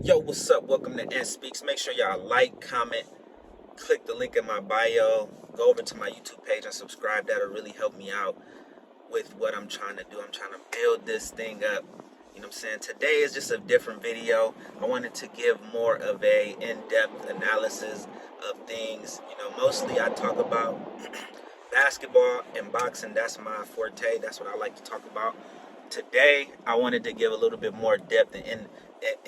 Yo, what's up? Welcome to Ant Speaks. Make sure y'all like, comment, click the link in my bio, go over to my YouTube page and subscribe. That'll really help me out with what I'm trying to do. I'm trying to build this thing up. You know what I'm saying? Today is just a different video. I wanted to give more of a in-depth analysis of things. Mostly I talk about basketball and boxing. That's my forte. That's what I like to talk about. Today, I wanted to give a little bit more depth and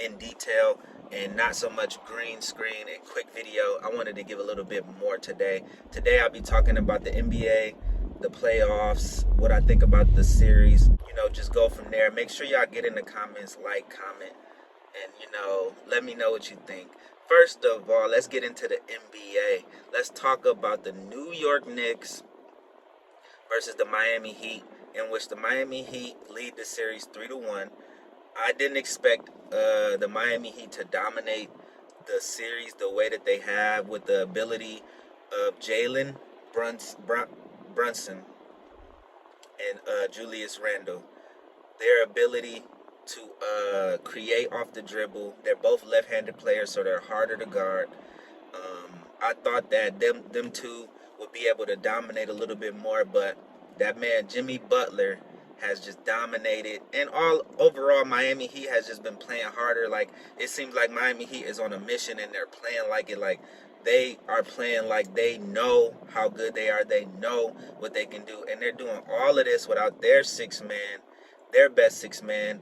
in detail, and not so much green screen and quick video. I wanted to give a little bit more today. Today, I'll be talking about the NBA, the playoffs, what I think about the series. Just go from there. Make sure y'all get in the comments, like, comment, and let me know what you think. First of all, let's get into the NBA. Let's talk about the New York Knicks versus the Miami Heat, in which the Miami Heat lead the series 3-1. I didn't expect the Miami Heat to dominate the series the way that they have, with the ability of Jalen Brunson and Julius Randle. Their ability to create off the dribble. They're both left-handed players, so they're harder to guard. I thought that them two would be able to dominate a little bit more, but that man Jimmy Butler has just dominated, and all overall Miami Heat has just been playing harder. Like, it seems like Miami Heat is on a mission, and they're playing like it. Like, they are playing like they know how good they are. They know what they can do, and they're doing all of this without their best six man,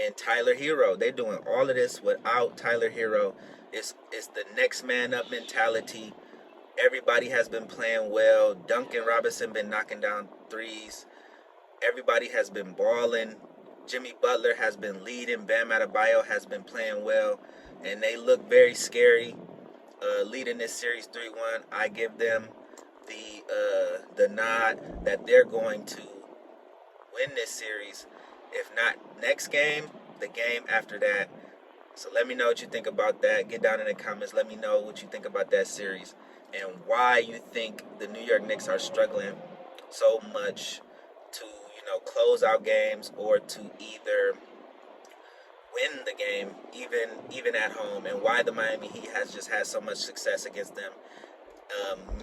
and Tyler Hero. They're doing all of this without Tyler Hero. It's the next man up mentality. Everybody has been playing well. Duncan Robinson been knocking down threes. Everybody has been balling. Jimmy Butler has been leading. Bam Adebayo has been playing well, and they look very scary. Leading this series 3-1. I give them the nod that they're going to win this series. If not next game, the game after that. So let me know what you think about that. Get down in the comments. Let me know what you think about that series and why you think the New York Knicks are struggling so much to, close out games, or to either win the game even at home, and why the Miami Heat has just had so much success against them.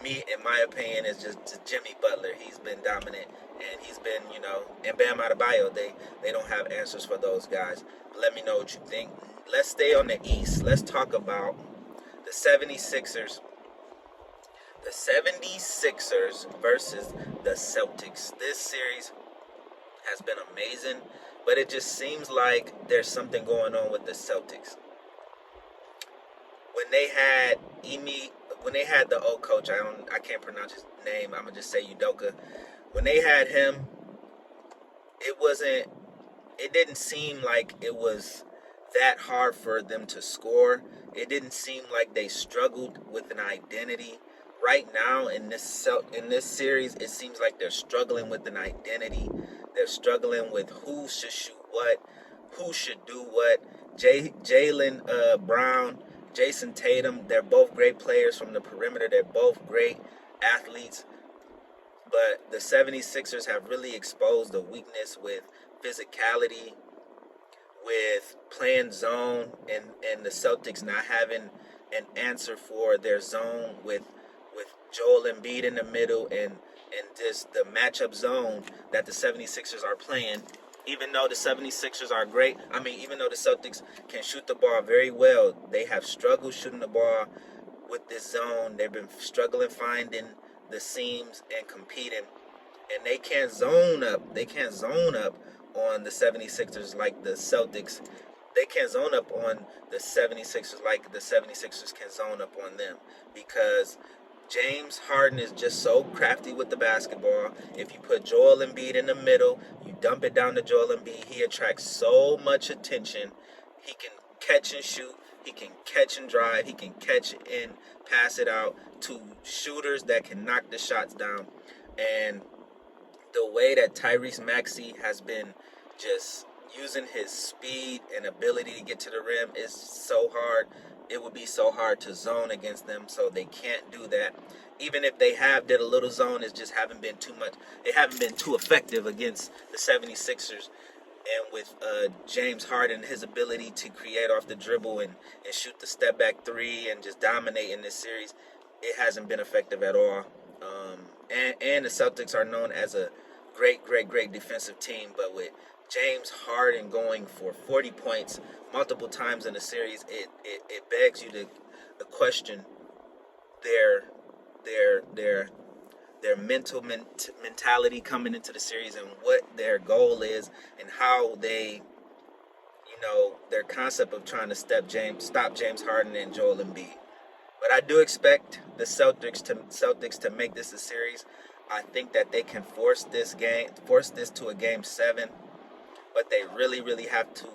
In my opinion, is just Jimmy Butler. He's been dominant, and he's been, and Bam Adebayo, they don't have answers for those guys. But let me know what you think. Let's stay on the East. Let's talk about the 76ers. The 76ers versus the Celtics. This series has been amazing, but it just seems like there's something going on with the Celtics. When they had the old coach, I can't pronounce his name. I'm gonna just say Udoka. When they had him, it didn't seem like it was that hard for them to score. It didn't seem like they struggled with an identity. Right now in this series, it seems like they're struggling with an identity. They're struggling with who should shoot what, who should do what. Jaylen Brown, Jason Tatum, they're both great players from the perimeter. They're both great athletes. But the 76ers have really exposed the weakness with physicality, with playing zone, and the Celtics not having an answer for their zone with Joel Embiid in the middle, and just the matchup zone that the 76ers are playing. Even though the 76ers are great, even though the Celtics can shoot the ball very well, they have struggled shooting the ball with this zone. They've been struggling finding the seams and competing, and they can't zone up. They can't zone up on the 76ers like the Celtics. They can't zone up on the 76ers like the 76ers can zone up on them, because James Harden is just so crafty with the basketball. If you put Joel Embiid in the middle, you dump it down to Joel Embiid, he attracts so much attention. He can catch and shoot. He can catch and drive. He can catch and pass it out to shooters that can knock the shots down. And the way that Tyrese Maxey has been just using his speed and ability to get to the rim is so hard. It would be so hard to zone against them, so they can't do that. Even if they did a little zone, it just haven't been too much. They haven't been too effective against the 76ers. And with James Harden, his ability to create off the dribble and shoot the step back three and just dominate in this series, it hasn't been effective at all. And the Celtics are known as a great defensive team, but with James Harden going for 40 points multiple times in the series, it begs you to question their their their mentality coming into the series and what their goal is and how they, their concept of trying to stop James Harden and Joel Embiid. But I do expect the Celtics to make this a series. I think that they can force this to a game 7, but they really have to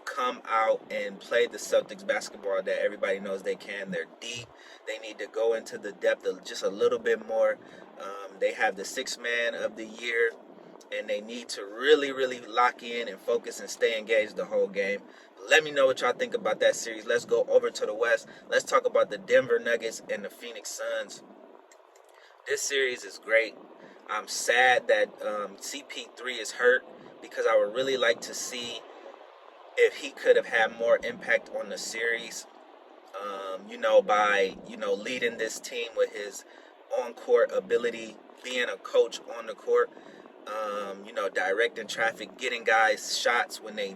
come out and play the Celtics basketball that everybody knows they can. They're deep. They need to go into the depth just a little bit more. They have the sixth man of the year, and they need to really lock in and focus and stay engaged the whole game. Let me know what y'all think about that series. Let's go over to the West. Let's talk about the Denver Nuggets and the Phoenix Suns. This series is great. I'm sad that CP3 is hurt because I would really like to see if he could have had more impact on the series, by, leading this team with his on-court ability, being a coach on the court, directing traffic, getting guys shots when they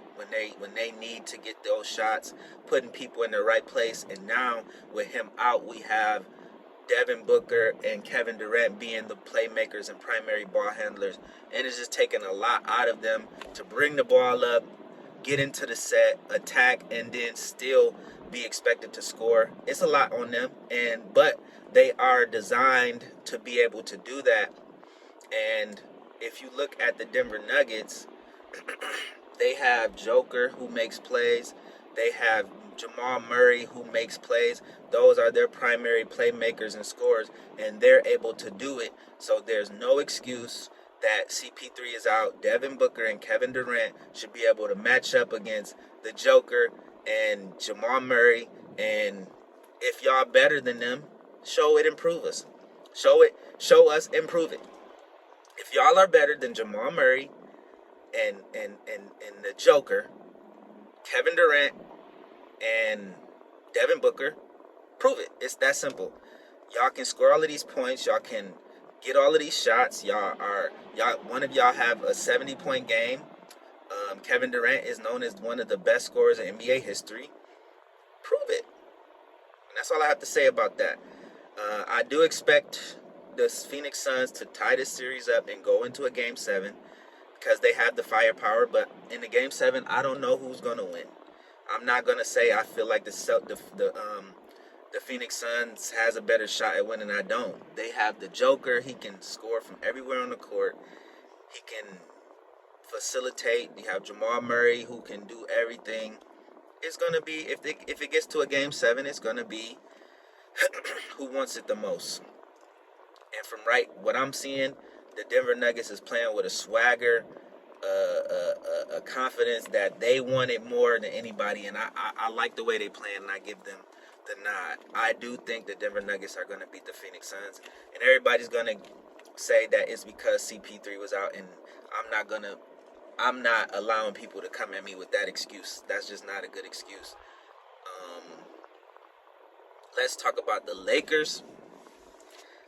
need to get those shots, putting people in the right place. And now with him out, we have Devin Booker and Kevin Durant being the playmakers and primary ball handlers, and it's just taking a lot out of them to bring the ball up, get into the set, attack, and then still be expected to score. It's a lot on them, but they are designed to be able to do that. And if you look at the Denver Nuggets, they have Joker who makes plays. They have Jamal Murray who makes plays. Those are their primary playmakers and scorers, and they're able to do it. So there's no excuse that CP3 is out. Devin Booker and Kevin Durant should be able to match up against the Joker and Jamal Murray. And if y'all better than them, show it, improve us. Show us, improve it. If y'all are better than Jamal Murray and the Joker, Kevin Durant and Devin Booker, prove it. It's that simple. Y'all can score all of these points. Y'all can get all of these shots. One of y'all have a 70-point game. Kevin Durant is known as one of the best scorers in NBA history. Prove it. And that's all I have to say about that. I do expect the Phoenix Suns to tie this series up and go into a game 7 because they have the firepower. But in the game 7, I don't know who's going to win. I'm not going to say I feel like the Phoenix Suns has a better shot at winning. I don't. They have the Joker. He can score from everywhere on the court. He can facilitate. You have Jamal Murray who can do everything. It's going to be, if it gets to a game 7, it's going to be who wants it the most. And from what I'm seeing, the Denver Nuggets is playing with a swagger, a confidence that they want it more than anybody. And I like the way they play, and I give them the nod. I do think the Denver Nuggets are going to beat the Phoenix Suns. And everybody's going to say that it's because CP3 was out. And I'm not allowing people to come at me with that excuse. That's just not a good excuse. Let's talk about the Lakers.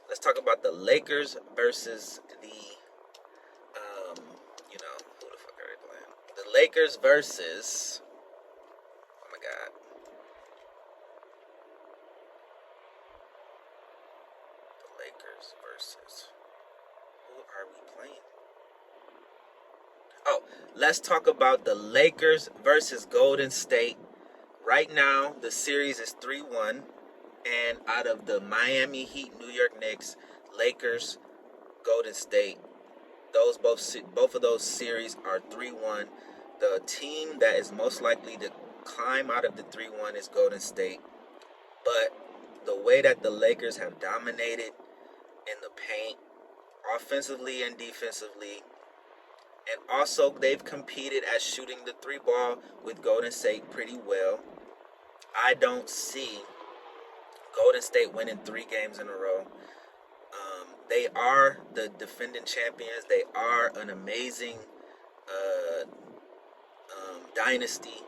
Let's talk about the Lakers versus the, who the fuck are they playing? The Lakers versus, oh my God. The Lakers versus, who are we playing? Oh, let's talk about the Lakers versus Golden State. Right now, the series is 3-1. And out of the Miami Heat, New York Knicks, Lakers, Golden State, both of those series are 3-1. The team that is most likely to climb out of the 3-1 is Golden State. But the way that the Lakers have dominated in the paint, offensively and defensively, and also they've competed at shooting the 3 ball with Golden State pretty well, I don't see Golden State winning 3 games in a row. They are the defending champions. They are an amazing dynasty.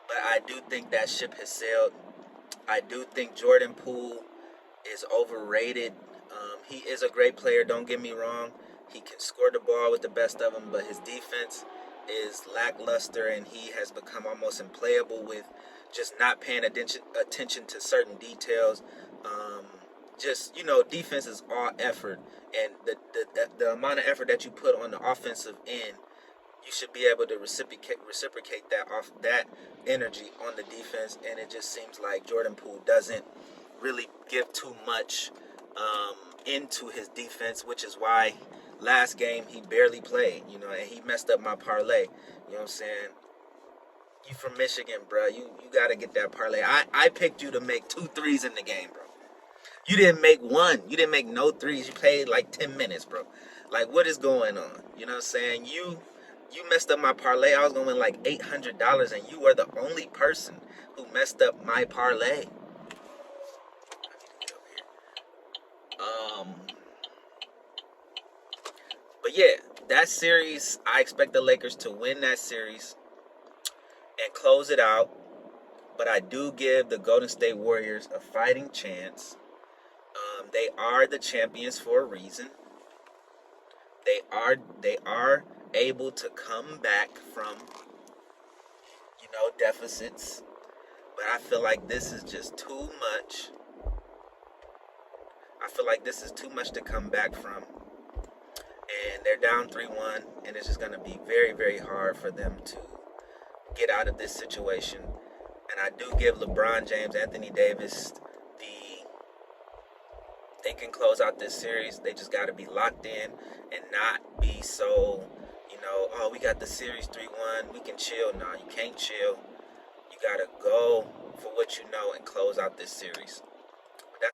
But I do think that ship has sailed. I do think Jordan Poole is overrated. He is a great player, don't get me wrong. He can score the ball with the best of them, but his defense is lackluster, and he has become almost unplayable with just not paying attention to certain details. Um, just, defense is all effort, and the amount of effort that you put on the offensive end, you should be able to reciprocate that energy on the defense. And it just seems like Jordan Poole doesn't really give too much into his defense, which is why last game he barely played, and he messed up my parlay. You know what I'm saying? You from Michigan, bro. You got to get that parlay. I picked you to make 2 threes in the game, bro. You didn't make one. You didn't make no threes. You played like 10 minutes, bro. Like, what is going on? You know what I'm saying? You messed up my parlay. I was going to win like $800, and you were the only person who messed up my parlay. But yeah, that series, I expect the Lakers to win that series and close it out. But I do give the Golden State Warriors a fighting chance. They are the champions for a reason. They are able to come back from, deficits. But I feel like this is just too much. I feel like this is too much to come back from. And they're down 3-1, and it's just going to be very, very hard for them to get out of this situation. And I do give LeBron James, Anthony Davis, they can close out this series. They just got to be locked in and not be so, oh, we got the series 3-1, we can chill. No, you can't chill. You got to go for what you know and close out this series.